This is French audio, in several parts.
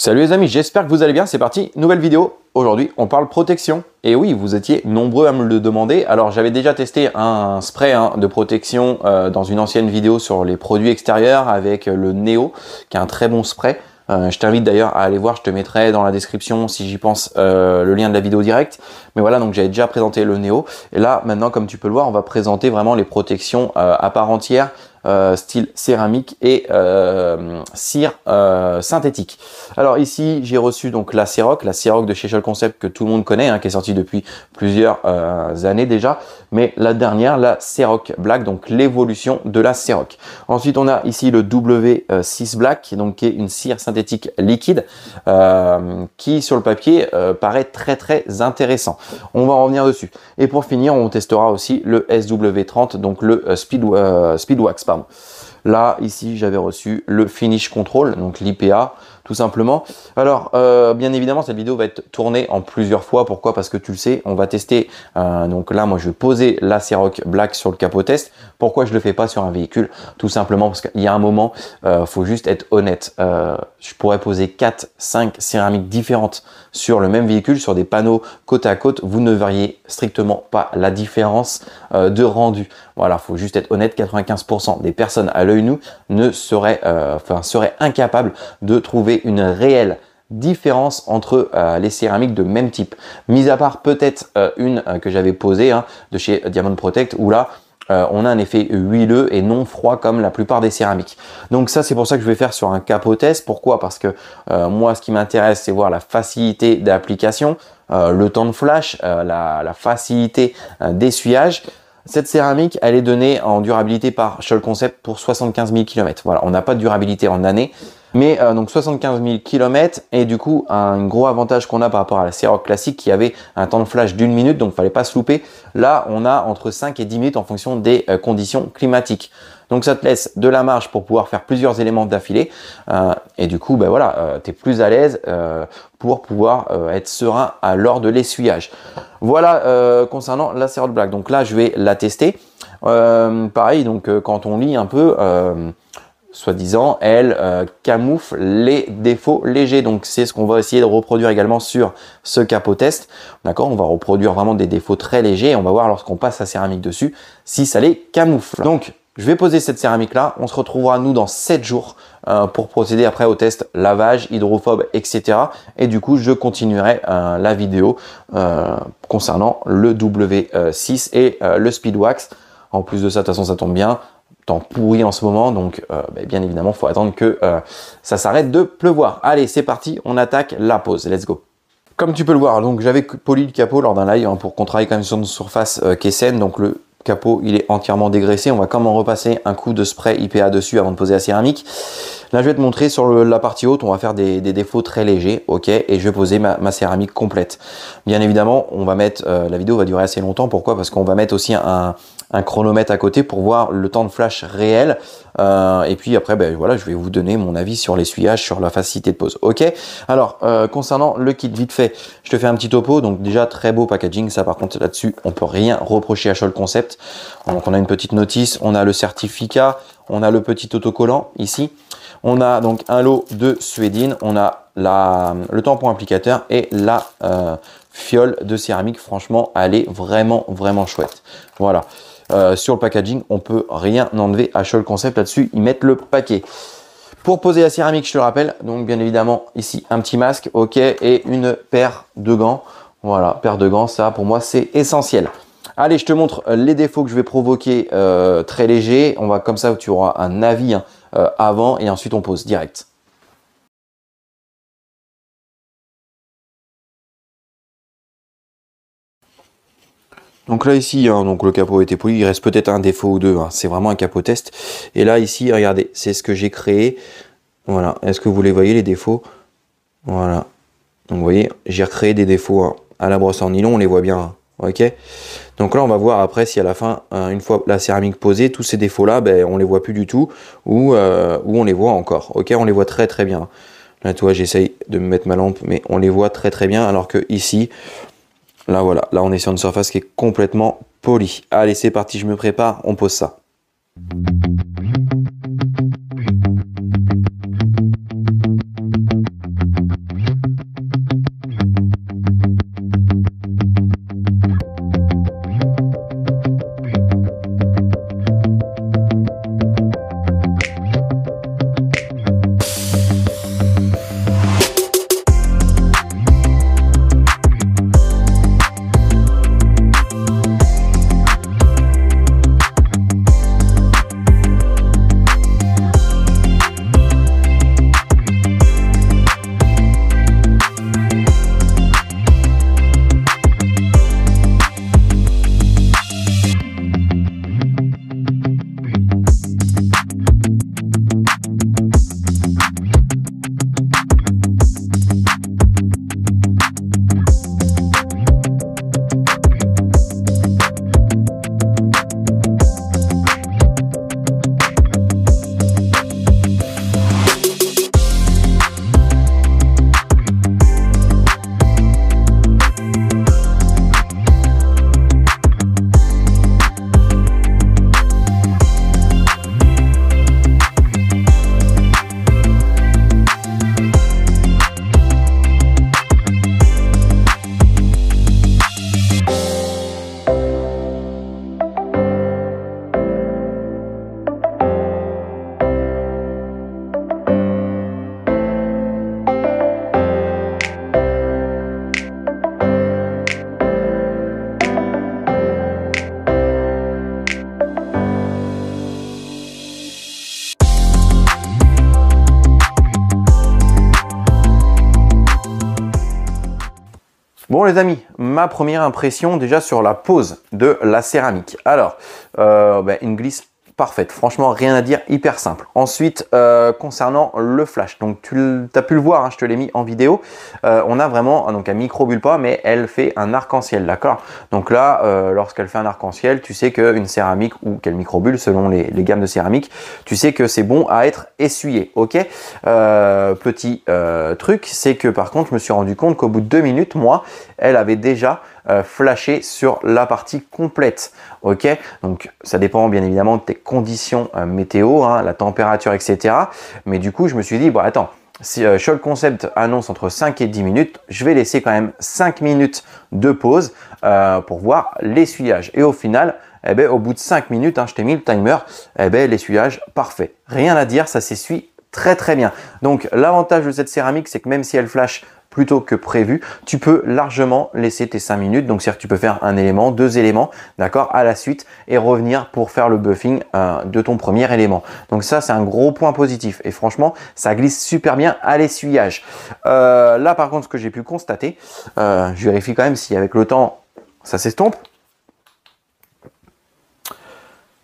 Salut les amis, j'espère que vous allez bien, c'est parti, nouvelle vidéo. Aujourd'hui, on parle protection. Et oui, vous étiez nombreux à me le demander. Alors, j'avais déjà testé un spray de protection dans une ancienne vidéo sur les produits extérieurs avec le Neo, qui est un très bon spray. Je t'invite d'ailleurs à aller voir, je te mettrai dans la description, si j'y pense, le lien de la vidéo directe. Mais voilà, donc j'avais déjà présenté le Neo. Et là, maintenant, comme tu peux le voir, on va présenter vraiment les protections à part entière. Style céramique et cire synthétique. Alors ici j'ai reçu donc la Ceroc de chez Shell Concept que tout le monde connaît, qui est sortie depuis plusieurs années déjà, mais la dernière, la Ceroc Black, donc l'évolution de la Ceroc. Ensuite on a ici le W6 Black, donc qui est une cire synthétique liquide qui sur le papier paraît très intéressant. On va en revenir dessus. Et pour finir, on testera aussi le SW30, donc le Speedwax. Là, ici, j'avais reçu le Finish Control, donc l'IPA, tout simplement. Alors, bien évidemment, cette vidéo va être tournée en plusieurs fois. Pourquoi? Parce que tu le sais, on va tester. Donc là, moi, je vais poser la Ceroc Black sur le capot test. Pourquoi je le fais pas sur un véhicule? Tout simplement parce qu'il y a un moment, faut juste être honnête. Je pourrais poser 4-5 céramiques différentes sur le même véhicule, sur des panneaux côte à côte. Vous ne verriez strictement pas la différence de rendu. Voilà, faut juste être honnête. 95% des personnes à l'œil nu seraient incapables de trouver une réelle différence entre les céramiques de même type. Mis à part peut-être une que j'avais posée de chez Diamond Protect, où là, on a un effet huileux et non froid comme la plupart des céramiques. Donc ça, c'est pour ça que je vais faire sur un capot test. Pourquoi? Parce que moi, ce qui m'intéresse, c'est voir la facilité d'application, le temps de flash, la facilité d'essuyage. Cette céramique, elle est donnée en durabilité par Shell Concept pour 75 000 km. Voilà, on n'a pas de durabilité en année, mais donc 75 000 km. Et du coup, un gros avantage qu'on a par rapport à la Ceroc classique qui avait un temps de flash d'1 minute, donc il ne fallait pas se louper. Là, on a entre 5 et 10 minutes en fonction des conditions climatiques. Donc ça te laisse de la marge pour pouvoir faire plusieurs éléments d'affilée. Et du coup, ben voilà, tu es plus à l'aise pour pouvoir être serein lors de l'essuyage. Voilà concernant la Ceroc Black. Donc là, je vais la tester. Pareil, donc quand on lit un peu, soi-disant, elle camoufle les défauts légers. Donc c'est ce qu'on va essayer de reproduire également sur ce capot test. D'accord, on va reproduire vraiment des défauts très légers et on va voir lorsqu'on passe la céramique dessus si ça les camoufle. Donc je vais poser cette céramique là. On se retrouvera nous dans 7 jours pour procéder après au test lavage, hydrophobe, etc. Et du coup, je continuerai la vidéo concernant le W6 et le Speedwax. En plus de ça, de toute façon, ça tombe bien. Temps pourri en ce moment, donc bien évidemment, il faut attendre que ça s'arrête de pleuvoir. Allez, c'est parti, on attaque la pose. Let's go. Comme tu peux le voir, donc j'avais poli le capot lors d'un live pour qu'on travaille quand même sur une surface qui est saine. Donc le capot, il est entièrement dégraissé. On va quand même repasser un coup de spray IPA dessus avant de poser la céramique. Là, je vais te montrer sur la partie haute, on va faire des défauts très légers, ok, et je vais poser ma céramique complète. Bien évidemment, on va mettre, la vidéo va durer assez longtemps. Pourquoi? Parce qu'on va mettre aussi un chronomètre à côté pour voir le temps de flash réel. Et puis après, voilà, je vais vous donner mon avis sur l'essuyage, sur la facilité de pose. Ok. Alors, concernant le kit, vite fait, je te fais un petit topo. Donc déjà, très beau packaging. Ça, par contre, là-dessus, on peut rien reprocher à Shell Concept. Donc, on a une petite notice, on a le certificat, on a le petit autocollant ici. On a donc un lot de suédine, on a le tampon applicateur et la fiole de céramique. Franchement, elle est vraiment chouette. Voilà. Sur le packaging, on peut rien enlever à Shell Concept là-dessus. Ils mettent le paquet. Pour poser la céramique, je te le rappelle, donc bien évidemment, ici, un petit masque, ok, et une paire de gants. Voilà, paire de gants, ça, pour moi, c'est essentiel. Allez, je te montre les défauts que je vais provoquer très légers. On va comme ça, tu auras un avis avant et ensuite on pose direct. Donc là ici, donc le capot a été poli, il reste peut-être un défaut ou deux, c'est vraiment un capot test. Et là ici, regardez, c'est ce que j'ai créé. Voilà, est-ce que vous les voyez les défauts? Voilà, donc vous voyez, j'ai recréé des défauts à la brosse en nylon, on les voit bien, ok. Donc là on va voir après si à la fin, une fois la céramique posée, tous ces défauts là, on les voit plus du tout, ou on les voit encore, ok, on les voit très bien. Là tu vois, j'essaye de me mettre ma lampe, mais on les voit très bien, alors que ici, là voilà, là on est sur une surface qui est complètement polie. Allez, c'est parti, je me prépare, on pose ça. Bon les amis, ma première impression déjà sur la pose de la céramique. Alors, une glisse parfaite, franchement rien à dire, hyper simple. Ensuite, concernant le flash, donc tu as pu le voir, hein, je te l'ai mis en vidéo, on a vraiment donc un micro bulle pas, mais elle fait un arc-en-ciel, d'accord. Donc là, lorsqu'elle fait un arc-en-ciel, tu sais qu'une céramique ou quelle micro-bulle, selon les gammes de céramique, tu sais que c'est bon à être essuyé, ok. Petit truc, c'est que par contre, je me suis rendu compte qu'au bout de 2 minutes, moi, elle avait déjà flashé sur la partie complète, ok. Donc ça dépend bien évidemment de tes conditions météo, hein, la température, etc. Mais du coup, je me suis dit, bon attends, si Scholl Concept annonce entre 5 et 10 minutes, je vais laisser quand même 5 minutes de pause pour voir l'essuyage. Et au final, eh ben, au bout de 5 minutes, hein, je t'ai mis le timer, eh ben, l'essuyage parfait. Rien à dire, ça s'essuie très très bien. Donc l'avantage de cette céramique, c'est que même si elle flash plutôt que prévu, tu peux largement laisser tes 5 minutes. Donc, c'est-à-dire que tu peux faire un élément, 2 éléments, d'accord, à la suite et revenir pour faire le buffing de ton premier élément. Donc, ça, c'est un gros point positif. Et franchement, ça glisse super bien à l'essuyage. Là, par contre, ce que j'ai pu constater, je vérifie quand même si avec le temps, ça s'estompe.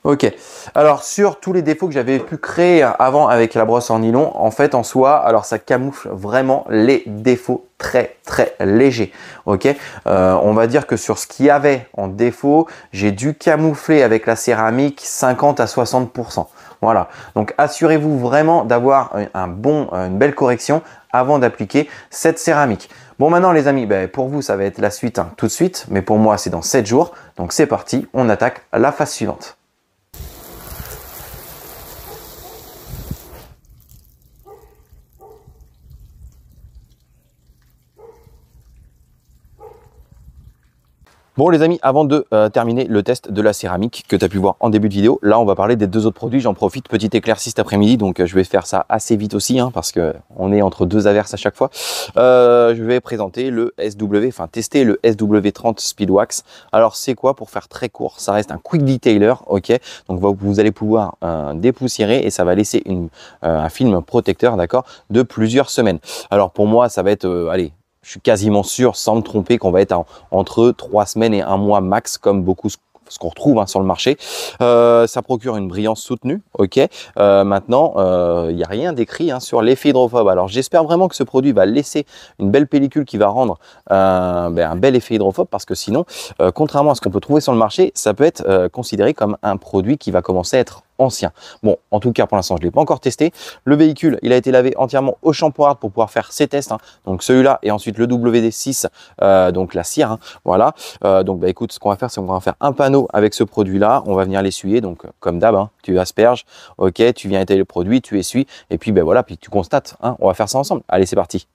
Ok, alors sur tous les défauts que j'avais pu créer avant avec la brosse en nylon, en fait en soi, alors ça camoufle vraiment les défauts très légers. Ok, on va dire que sur ce qu'il y avait en défaut, j'ai dû camoufler avec la céramique 50 à 60%. Voilà, donc assurez-vous vraiment d'avoir une belle correction avant d'appliquer cette céramique. Bon maintenant les amis, pour vous ça va être la suite tout de suite, mais pour moi c'est dans 7 jours. Donc c'est parti, on attaque la phase suivante. Bon les amis, avant de terminer le test de la céramique que tu as pu voir en début de vidéo, là on va parler des 2 autres produits. J'en profite, petit éclairci cet après-midi, donc je vais faire ça assez vite aussi, hein, parce qu'on est entre 2 averses à chaque fois. Je vais présenter le tester le SW30 Speedwax. Alors c'est quoi, pour faire très court, ça reste un quick detailer, ok. Donc vous allez pouvoir dépoussiérer et ça va laisser un film protecteur, d'accord, de plusieurs semaines. Alors pour moi ça va être, allez, je suis quasiment sûr, sans me tromper, qu'on va être entre 3 semaines et 1 mois max, comme beaucoup ce qu'on retrouve sur le marché. Ça procure une brillance soutenue, ok. Maintenant, il n'y a rien d'écrit sur l'effet hydrophobe. Alors j'espère vraiment que ce produit va laisser une belle pellicule qui va rendre un bel effet hydrophobe, parce que sinon, contrairement à ce qu'on peut trouver sur le marché, ça peut être considéré comme un produit qui va commencer à être ancien. Bon, en tout cas, pour l'instant, je ne l'ai pas encore testé. Le véhicule, il a été lavé entièrement au shampoing hard pour pouvoir faire ces tests. Donc celui-là et ensuite le WD6, donc la cire. Voilà. Donc écoute, ce qu'on va faire, c'est qu'on va faire un panneau avec ce produit-là. On va venir l'essuyer. Donc comme d'hab, tu asperges. Ok, tu viens étaler le produit, tu essuies. Et puis voilà, puis tu constates. On va faire ça ensemble. Allez, c'est parti.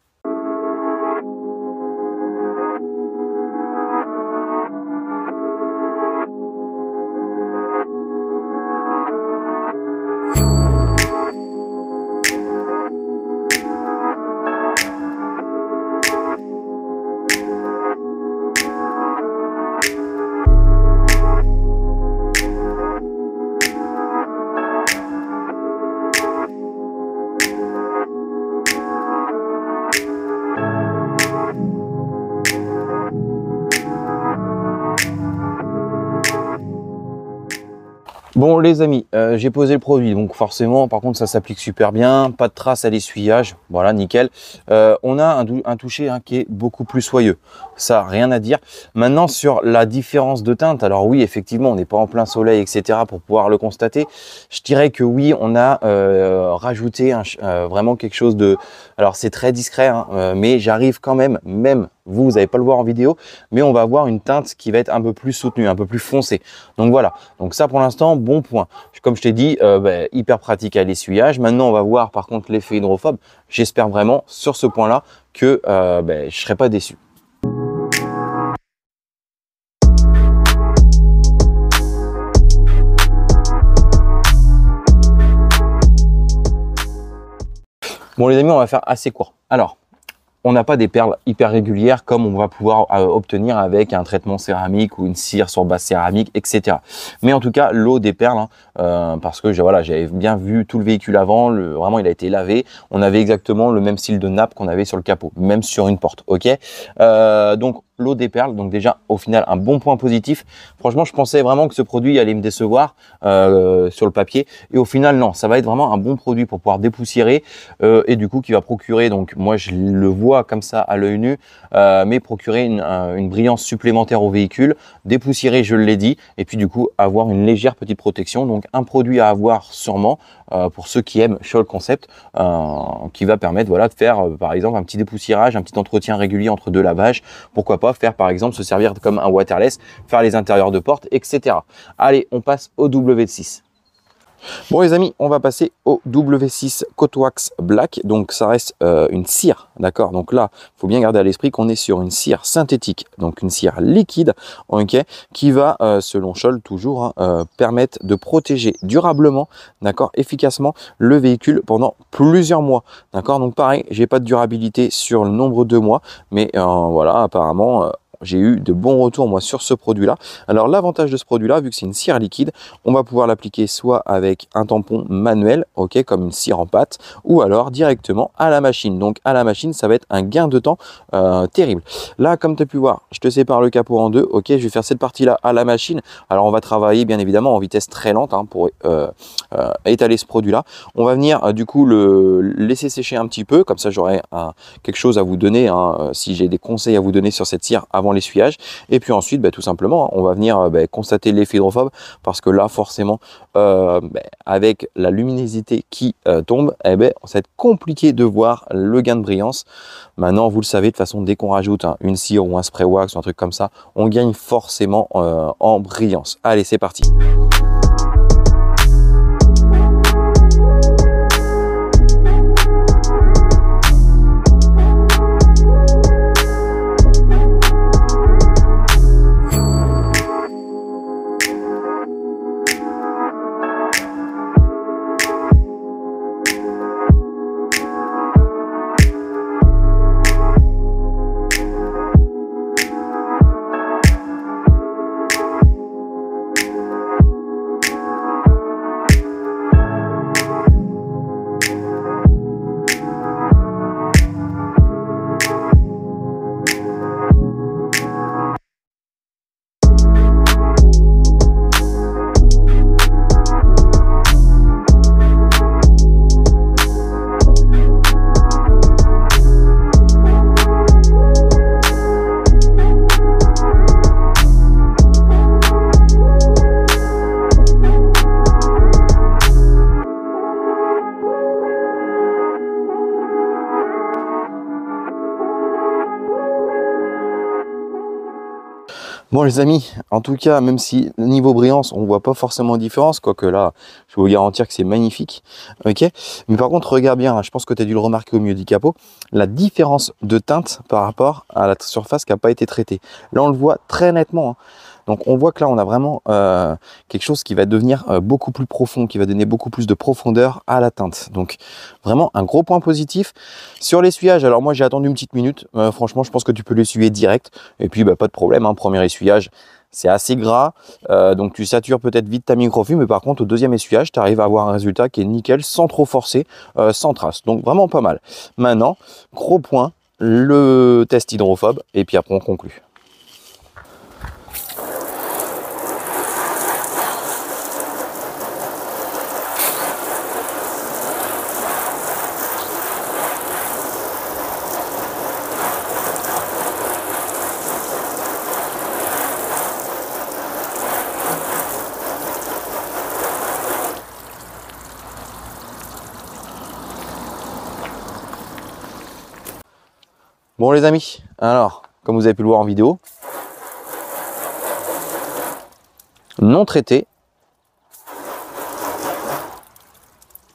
Bon les amis, j'ai posé le produit, donc forcément, par contre ça s'applique super bien, pas de traces à l'essuyage, voilà, nickel. On a un toucher qui est beaucoup plus soyeux, ça rien à dire. Maintenant sur la différence de teinte, alors oui effectivement on n'est pas en plein soleil etc pour pouvoir le constater. Je dirais que oui, on a rajouté vraiment quelque chose de, alors c'est très discret mais j'arrive quand même vous n'allez pas le voir en vidéo, mais on va avoir une teinte qui va être un peu plus soutenue, un peu plus foncée. Donc voilà, donc ça pour l'instant, bon point. Comme je t'ai dit, hyper pratique à l'essuyage. Maintenant, on va voir par contre l'effet hydrophobe. J'espère vraiment sur ce point-là que je ne serai pas déçu. Bon les amis, on va faire assez court. Alors, on n'a pas des perles hyper régulières comme on va pouvoir obtenir avec un traitement céramique ou une cire sur base céramique, etc. Mais en tout cas, l'eau des perles, parce que voilà, j'avais bien vu tout le véhicule avant, vraiment il a été lavé. On avait exactement le même style de nappe qu'on avait sur le capot, même sur une porte, ok. Donc l'eau des perles. Donc déjà, au final, un bon point positif. Franchement, je pensais vraiment que ce produit allait me décevoir sur le papier. Et au final, non, ça va être vraiment un bon produit pour pouvoir dépoussiérer et du coup, qui va procurer, donc moi, je le vois comme ça à l'œil nu, mais procurer une brillance supplémentaire au véhicule, dépoussiérer, je l'ai dit, et puis du coup, avoir une légère petite protection. Donc, un produit à avoir sûrement pour ceux qui aiment Scholl Concept, qui va permettre voilà, de faire par exemple un petit dépoussiérage, un petit entretien régulier entre deux lavages. Pourquoi pas faire par exemple se servir comme un waterless, faire les intérieurs de porte, etc. Allez, on passe au W6. Bon les amis, on va passer au W6 Coat Wax Black. Donc ça reste une cire, d'accord. Donc là, il faut bien garder à l'esprit qu'on est sur une cire synthétique, donc une cire liquide, ok, qui va, selon Scholl toujours, permettre de protéger durablement, d'accord, efficacement le véhicule pendant plusieurs mois, d'accord. Donc pareil, j'ai pas de durabilité sur le nombre de mois, mais voilà, apparemment. J'ai eu de bons retours moi sur ce produit là. Alors l'avantage de ce produit là, vu que c'est une cire liquide, on va pouvoir l'appliquer soit avec un tampon manuel, ok, comme une cire en pâte, ou alors directement à la machine. Donc à la machine, ça va être un gain de temps terrible. Là, comme tu as pu voir, je te sépare le capot en deux, ok, je vais faire cette partie là à la machine. Alors on va travailler bien évidemment en vitesse très lente hein, pour étaler ce produit là. On va venir du coup le laisser sécher un petit peu, comme ça j'aurai quelque chose à vous donner hein, si j'ai des conseils à vous donner sur cette cire avant l'essuyage. Et puis ensuite, tout simplement, on va venir constater l'effet hydrophobe parce que là, forcément, avec la luminosité qui tombe, ça va être compliqué de voir le gain de brillance. Maintenant, vous le savez, de toute façon, dès qu'on rajoute une cire ou un spray wax ou un truc comme ça, on gagne forcément en brillance. Allez, c'est parti. Bon les amis, en tout cas, même si niveau brillance, on ne voit pas forcément de différence, quoique là, je peux vous garantir que c'est magnifique, ok. Mais par contre, regarde bien, je pense que tu as dû le remarquer au milieu du capot, la différence de teinte par rapport à la surface qui n'a pas été traitée. Là, on le voit très nettement, hein. Donc on voit que là on a vraiment quelque chose qui va devenir beaucoup plus profond, qui va donner beaucoup plus de profondeur à la teinte. Donc vraiment un gros point positif. Sur l'essuyage, alors moi j'ai attendu une petite minute, franchement je pense que tu peux l'essuyer direct. Et puis pas de problème, hein, premier essuyage c'est assez gras, donc tu satures peut-être vite ta microfibre, mais par contre au deuxième essuyage tu arrives à avoir un résultat qui est nickel, sans trop forcer, sans trace. Donc vraiment pas mal. Maintenant, gros point, le test hydrophobe, et puis après on conclut. Bon les amis, alors comme vous avez pu le voir en vidéo, non traité,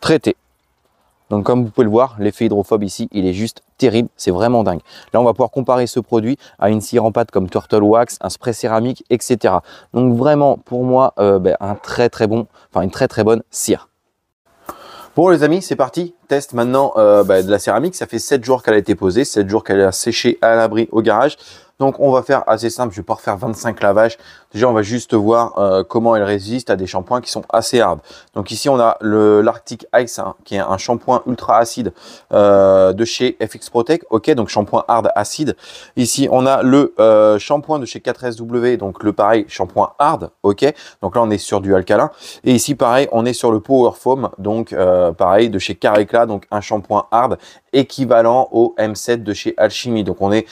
traité. Donc comme vous pouvez le voir, l'effet hydrophobe ici, il est juste terrible, c'est vraiment dingue. Là, on va pouvoir comparer ce produit à une cire en pâte comme Turtle Wax, un spray céramique, etc. Donc vraiment, pour moi, un très très bon, enfin une très très bonne cire. Bon les amis, c'est parti, test maintenant de la céramique. Ça fait 7 jours qu'elle a été posée, 7 jours qu'elle a séché à l'abri au garage. Donc on va faire assez simple, je vais pas refaire 25 lavages. Déjà on va juste voir comment elle résiste à des shampoings qui sont assez hard. Donc ici on a l'Arctic Ice hein, qui est un shampoing ultra acide de chez FX Protect. Ok, donc shampoing hard acide. Ici on a le shampoing de chez 4SW, donc le pareil shampoing hard. Ok, donc là on est sur du alcalin. Et ici pareil on est sur le Power Foam, donc pareil de chez Caréclat, donc un shampoing hard équivalent au M7 de chez Alchimie. Donc on est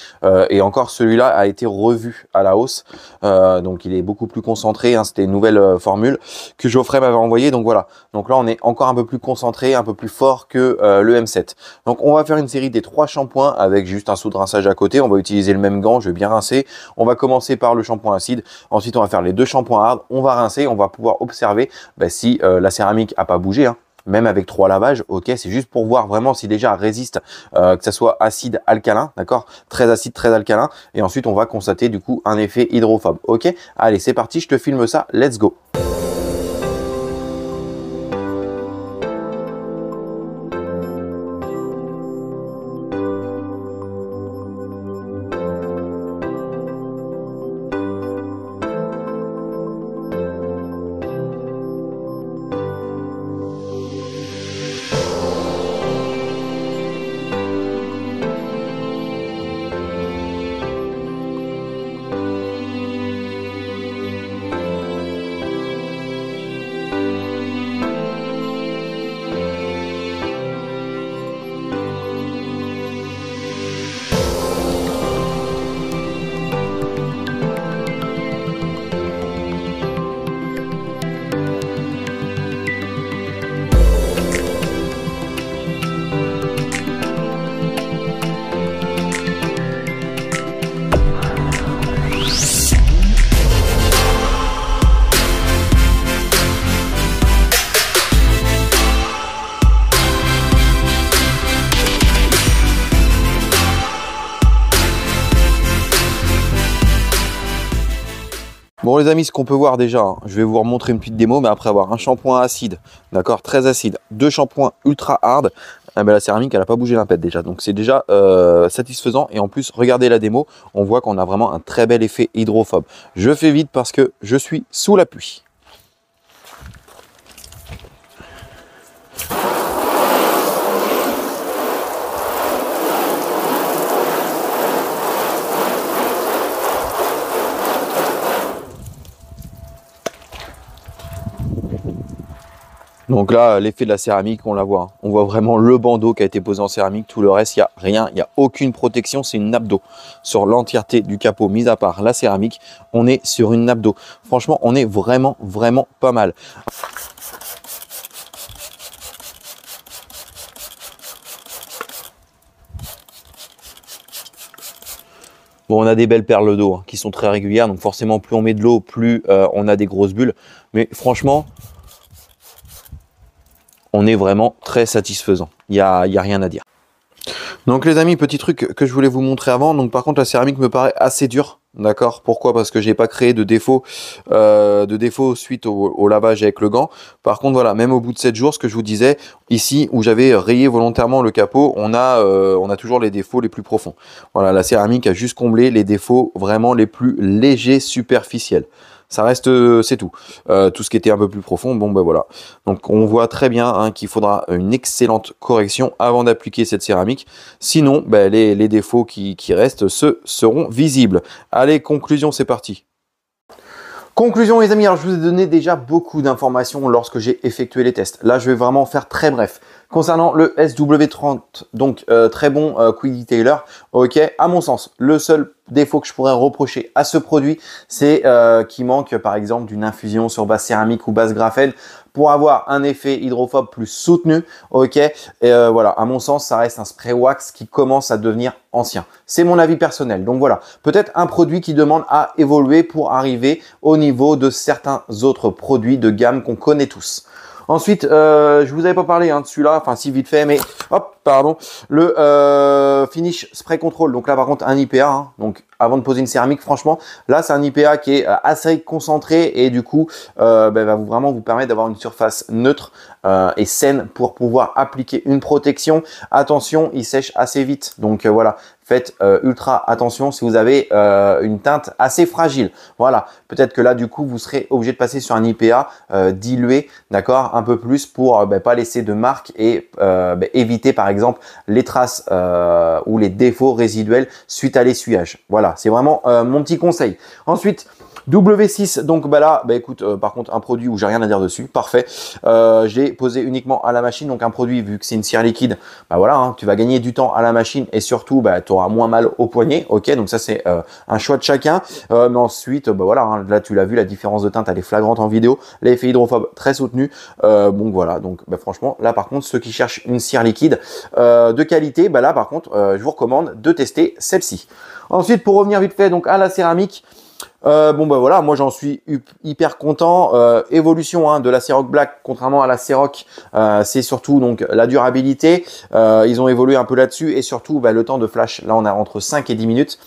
et encore celui-là a été revu à la hausse, donc il est beaucoup plus concentré hein, c'était une nouvelle formule que Geoffrey m'avait envoyé. Donc voilà, donc là on est encore un peu plus concentré, un peu plus fort que le M7. Donc on va faire une série des 3 shampoings avec juste un seau de rinçage à côté. On va utiliser le même gant, je vais bien rincer. On va commencer par le shampoing acide, ensuite on va faire les 2 shampoings hard, on va rincer, on va pouvoir observer si la céramique a pas bougé hein. Même avec 3 lavages, ok, c'est juste pour voir vraiment si déjà elle résiste, que ça soit acide, alcalin, d'accord, très acide, très alcalin, et ensuite on va constater du coup un effet hydrophobe, ok. Allez, c'est parti, je te filme ça, let's go. Bon les amis, ce qu'on peut voir déjà, hein, je vais vous remontrer une petite démo, mais après avoir un shampoing acide, d'accord, très acide, 2 shampoings ultra hard, la céramique elle n'a pas bougé d'un pet déjà, donc c'est déjà satisfaisant. Et en plus, regardez la démo, on voit qu'on a vraiment un très bel effet hydrophobe. Je fais vite parce que je suis sous la pluie. Donc là, l'effet de la céramique, on la voit. Hein. On voit vraiment le bandeau qui a été posé en céramique. Tout le reste, il n'y a rien. Il n'y a aucune protection. C'est une nappe d'eau. Sur l'entièreté du capot, mis à part la céramique, on est sur une nappe d'eau. Franchement, on est vraiment, vraiment pas mal. Bon, on a des belles perles d'eau hein, qui sont très régulières. Donc forcément, plus on met de l'eau, plus on a des grosses bulles. Mais franchement, on est vraiment très satisfaisant. Il y a rien à dire. Donc les amis, petit truc que je voulais vous montrer avant. Donc par contre, la céramique me paraît assez dure. D'accord. Pourquoi? Parce que j'ai pas créé de défaut suite au lavage avec le gant. Par contre, voilà, même au bout de 7 jours, ce que je vous disais, ici où j'avais rayé volontairement le capot, on a toujours les défauts les plus profonds. Voilà, la céramique a juste comblé les défauts vraiment les plus légers superficiels. Ça reste, c'est tout. Tout ce qui était un peu plus profond, bon ben voilà. Donc on voit très bien hein, qu'il faudra une excellente correction avant d'appliquer cette céramique. Sinon, ben, les défauts qui restent seront visibles. Allez, conclusion, c'est parti. Conclusion les amis, alors je vous ai donné déjà beaucoup d'informations lorsque j'ai effectué les tests. Là, je vais vraiment faire très bref. Concernant le SW30, donc très bon quick detailer, ok, à mon sens, le seul défaut que je pourrais reprocher à ce produit, c'est qu'il manque par exemple d'une infusion sur base céramique ou base graphène pour avoir un effet hydrophobe plus soutenu, ok. Et voilà, à mon sens, ça reste un spray wax qui commence à devenir ancien. C'est mon avis personnel. Donc voilà, peut-être un produit qui demande à évoluer pour arriver au niveau de certains autres produits de gamme qu'on connaît tous. Ensuite, je vous avais pas parlé hein, de celui-là, enfin si vite fait, mais hop, pardon, le Finish Spray Control. Donc là par contre un IPA, hein, donc avant de poser une céramique, franchement, là c'est un IPA qui est assez concentré et du coup va vraiment vous permettre d'avoir une surface neutre et saine pour pouvoir appliquer une protection. Attention, il sèche assez vite. Donc voilà, faites ultra attention si vous avez une teinte assez fragile. Voilà, peut-être que là du coup vous serez obligé de passer sur un IPA dilué, d'accord, un peu plus pour pas laisser de marques et éviter par exemple les traces ou les défauts résiduels suite à l'essuyage. Voilà, c'est vraiment mon petit conseil. Ensuite, W6, donc là, écoute, par contre, un produit où j'ai rien à dire dessus, parfait. J'ai posé uniquement à la machine, donc un produit, vu que c'est une cire liquide, voilà, hein, tu vas gagner du temps à la machine et surtout, tu auras moins mal au poignet, ok, donc ça c'est un choix de chacun. Mais ensuite, voilà, hein, là tu l'as vu, la différence de teinte, elle est flagrante en vidéo, l'effet hydrophobe très soutenu, donc voilà, donc franchement, là par contre, ceux qui cherchent une cire liquide de qualité, là par contre, je vous recommande de tester celle-ci. Ensuite, pour revenir vite fait donc à la céramique, voilà, moi j'en suis hyper content. Évolution hein, de la Ceroc Black, contrairement à la Ceroc, c'est surtout donc la durabilité. Ils ont évolué un peu là-dessus et surtout le temps de flash. Là, on a entre 5 et 10 minutes.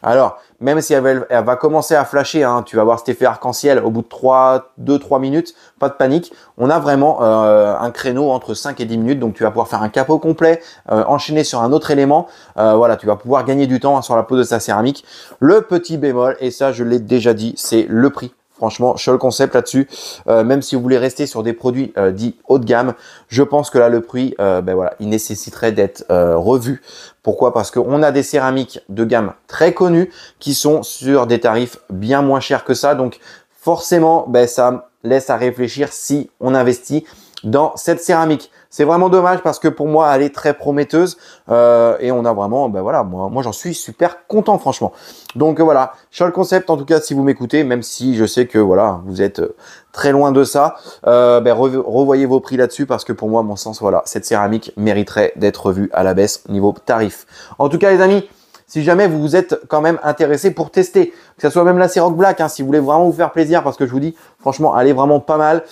Alors, même si elle va commencer à flasher, hein, tu vas voir cet effet arc-en-ciel au bout de 2-3 minutes, pas de panique. On a vraiment un créneau entre 5 et 10 minutes, donc tu vas pouvoir faire un capot complet, enchaîner sur un autre élément. Voilà, tu vas pouvoir gagner du temps hein, sur la pose de sa céramique. Le petit bémol, et ça je l'ai déjà dit, c'est le prix. Franchement, Scholl Concept là-dessus, même si vous voulez rester sur des produits dits haut de gamme, je pense que là, le prix, voilà, il nécessiterait d'être revu. Pourquoi? Parce qu'on a des céramiques de gamme très connues qui sont sur des tarifs bien moins chers que ça. Donc, forcément, ça laisse à réfléchir si on investit dans cette céramique. C'est vraiment dommage parce que pour moi, elle est très prometteuse et on a vraiment, voilà, moi j'en suis super content franchement. Donc voilà, Scholl Concept en tout cas si vous m'écoutez, même si je sais que voilà, vous êtes très loin de ça, revoyez vos prix là-dessus parce que pour moi, à mon sens, voilà, cette céramique mériterait d'être revue à la baisse niveau tarif. En tout cas les amis, si jamais vous vous êtes quand même intéressé pour tester, que ce soit même la Ceroc Black, hein, si vous voulez vraiment vous faire plaisir, parce que je vous dis, franchement, elle est vraiment pas mal,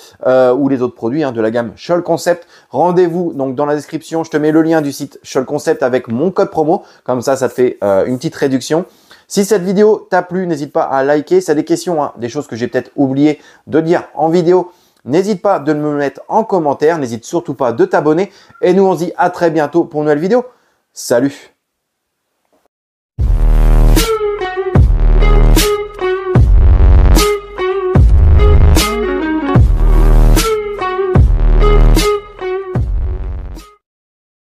ou les autres produits hein, de la gamme Scholl Concept, rendez-vous donc dans la description, je te mets le lien du site Scholl Concept avec mon code promo, comme ça, ça te fait une petite réduction. Si cette vidéo t'a plu, n'hésite pas à liker, si tu as des questions, hein, des choses que j'ai peut-être oublié de dire en vidéo, n'hésite pas de me mettre en commentaire, n'hésite surtout pas de t'abonner, et nous on se dit à très bientôt pour une nouvelle vidéo. Salut!